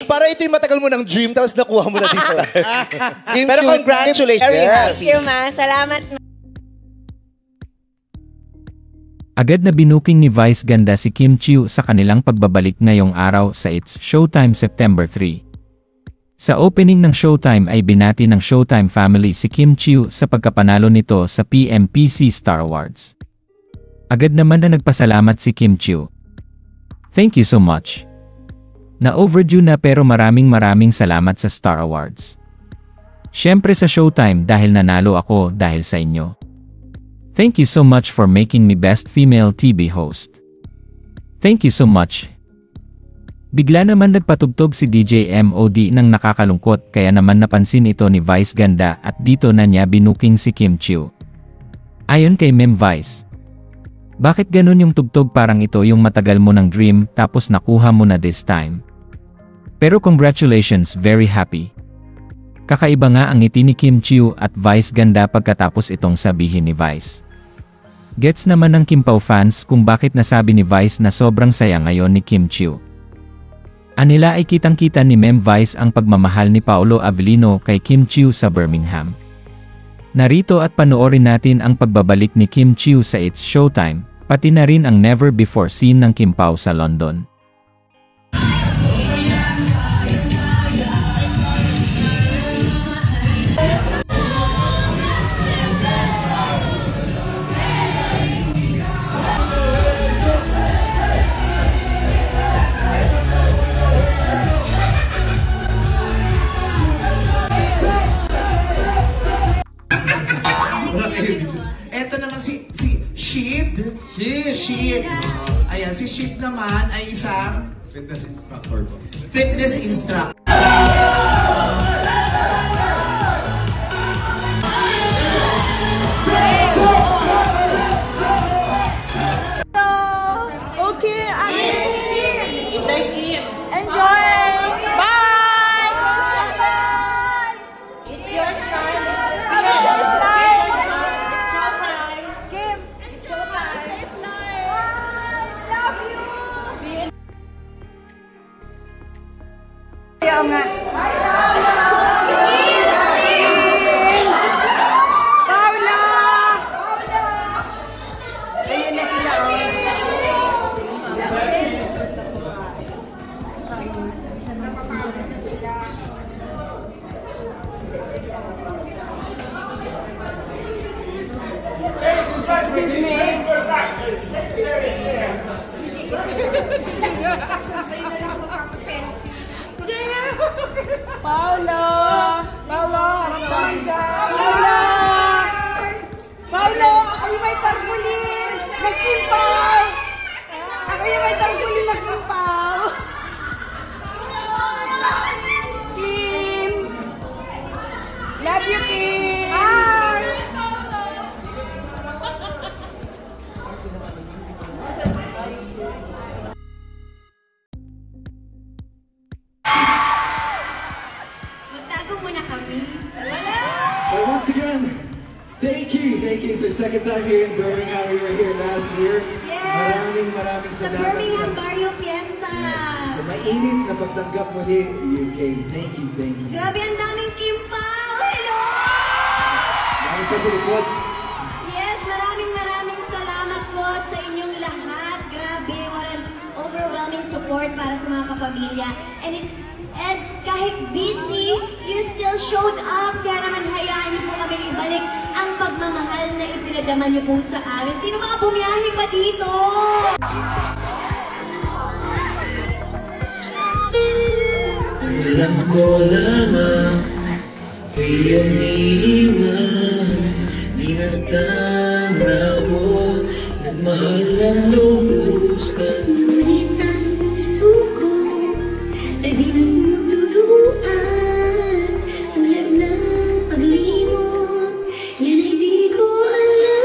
para ito yung matagal mo ng dream, tapos nakuha mo na this time. Pero Chu, congratulations. very Thank you, ma. Salamat, ma. Agad na binuking ni Vice Ganda si Kim Chiu sa kanilang pagbabalik ngayong araw sa It's Showtime September 3. Sa opening ng Showtime ay binati ng Showtime family si Kim Chiu sa pagkapanalo nito sa PMPC Star Awards. Agad naman na nagpasalamat si Kim Chiu. Thank you so much. Na overdue na pero maraming salamat sa Star Awards. Siyempre sa Showtime dahil nanalo ako dahil sa inyo. Thank you so much for making me best female TV host. Thank you so much. Bigla naman nagpatugtog si DJ MOD ng nakakalungkot kaya naman napansin ito ni Vice Ganda at dito na niya binuking si Kim Chiu. Ayon kay Mem Vice, bakit ganun yung tugtog parang ito yung matagal mo ng dream tapos nakuha mo na this time? Pero congratulations, very happy. Kakaiba nga ang ngiti ni Kim Chiu at Vice Ganda pagkatapos itong sabihin ni Vice. Gets naman ng Kim Pao fans kung bakit nasabi ni Vice na sobrang saya ngayon ni Kim Chiu. Anila ay kitang-kita ni Mem Vice ang pagmamahal ni Paolo Avellino kay Kim Chiu sa Birmingham. Narito at panoorin natin ang pagbabalik ni Kim Chiu sa It's Showtime, pati na rin ang never before seen ng Kim Pao sa London. Eto naman si Shid. Shid. Ayan, si Shid naman ay isang fitness instructor po. Fitness instructor. Okay, enjoy. Bye. It's your time. Kim, it's your time. Love you. Kaya nga. Paula! Ayun na sila. Paula! Paula! Harap naman dyan! Paula! Paula! Ako yung may tarpulin! Nagkimpaw! Ako yung may tarpulin nagkimpaw! Kim! Love you, Kim! Hi! Magtago muna kami. But once again, thank you. It's your second time here in Birmingham. We were here last year. Yes! Maraming Sa salamat Birmingham Barrio Fiesta. sa mainit na pagtanggap mo din, UK. Thank you. Grabe, ang daming Kim Pao. Hello! Dami pa sa likod. Yes, maraming salamat po sa inyong lahat. Grabe, what an overwhelming support para sa mga kapamilya. And kahit busy, you still showed up. Kaya naman hayaan niyo po kami ibalik ang pagmamahal na ipinadama niyo po sa amin. Sino mga bumiyahe pa dito? Alam ko lamang iyong iiwan. Di na sana ako nagmahal ang lubusan. Ngunit ang puso ko ay di na tumuturuan. Tulad ng paglimot, yan ay di ko alam.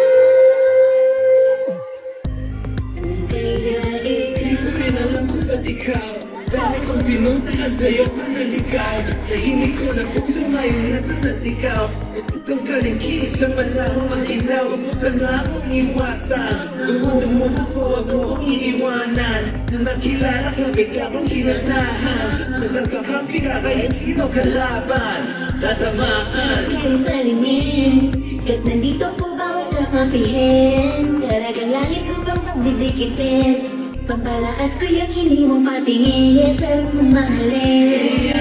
Kung kaya ikaw Pinalam ko ba't ikaw? Dami kong pinuntahan sa'yo kung naligaw. Tahimik ko na puso ngayon na ikaw. Itong kaligisa malahong mag-ilaw. Huwag mo sana akong iwasan. Lumundumundo ko, huwag mo akong iiwanan. Nung nakilala ka, bigla kong kinanahan. Kung saan ka magbiga kahit sino kalaban tatamaan. Kaya salingin, kahit nandito po bawat kakapihin. Talagang lagi ko bang pagdidikitin. Pampalakas ko yung hindi mo patingin. Sarap mong mahalin.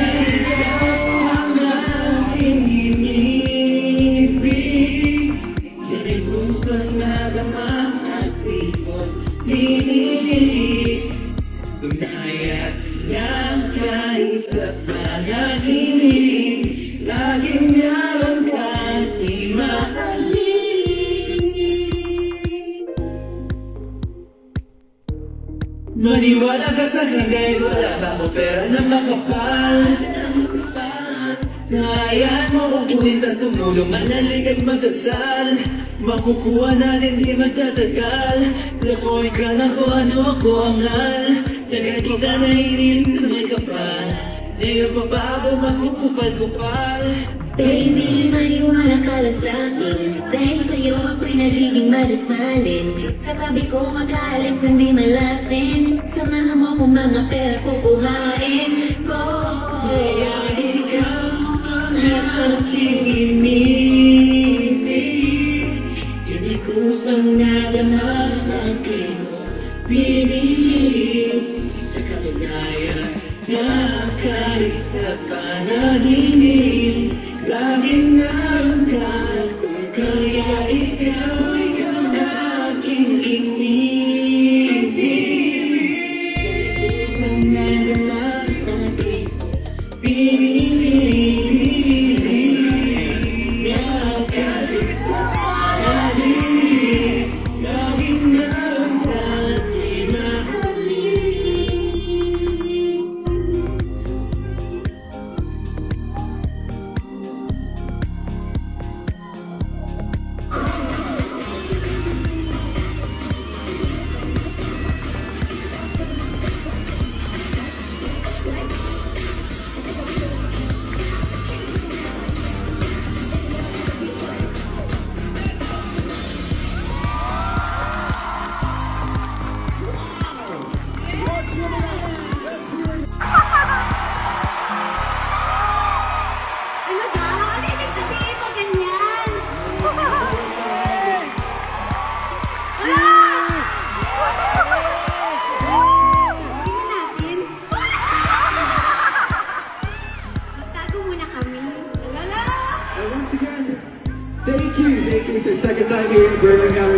Ang aking inibig, dahil kung saan nadama at di mo pinilit. Tunayat niyang kahit sa panaginip, laging meron ka di maalis. Maniwala ka sa akin kahit wala ako pera na makapal. Kayaan mo kung kunintas tumulong, manalig at magdasal. Makukuha natin di magtatagal. Lakoy ka na kung ano ako angal. Tagal kita na iniling sa may kapal. Ngayon pa ba ako magkukupal-kupal? Baby, maniwala ka lang sa'kin. Dahil sa'yo ako'y nagiging madasalin. Sa tabi ko mag-aalis ng di malasin. Samahan mo kung mga pera kukuhain ko. Kaya ikaw ang aking inibig, hindi kusang nadama ang di mo pinilit. Sa katunayan na kahit sa panaginip, laging naroon ka. Kung kaya ikaw ang aking inibig, kusang nadama ang di mo pinilit. Na kahit sa panaginip, laging naroon ka. Di maalis. Ano ba? Ano ibig sabihin mo ganyan? Tingnan natin. Magtago muna kami. Lala! And once again, thank you. Thank you. It's your second time here in Birmingham.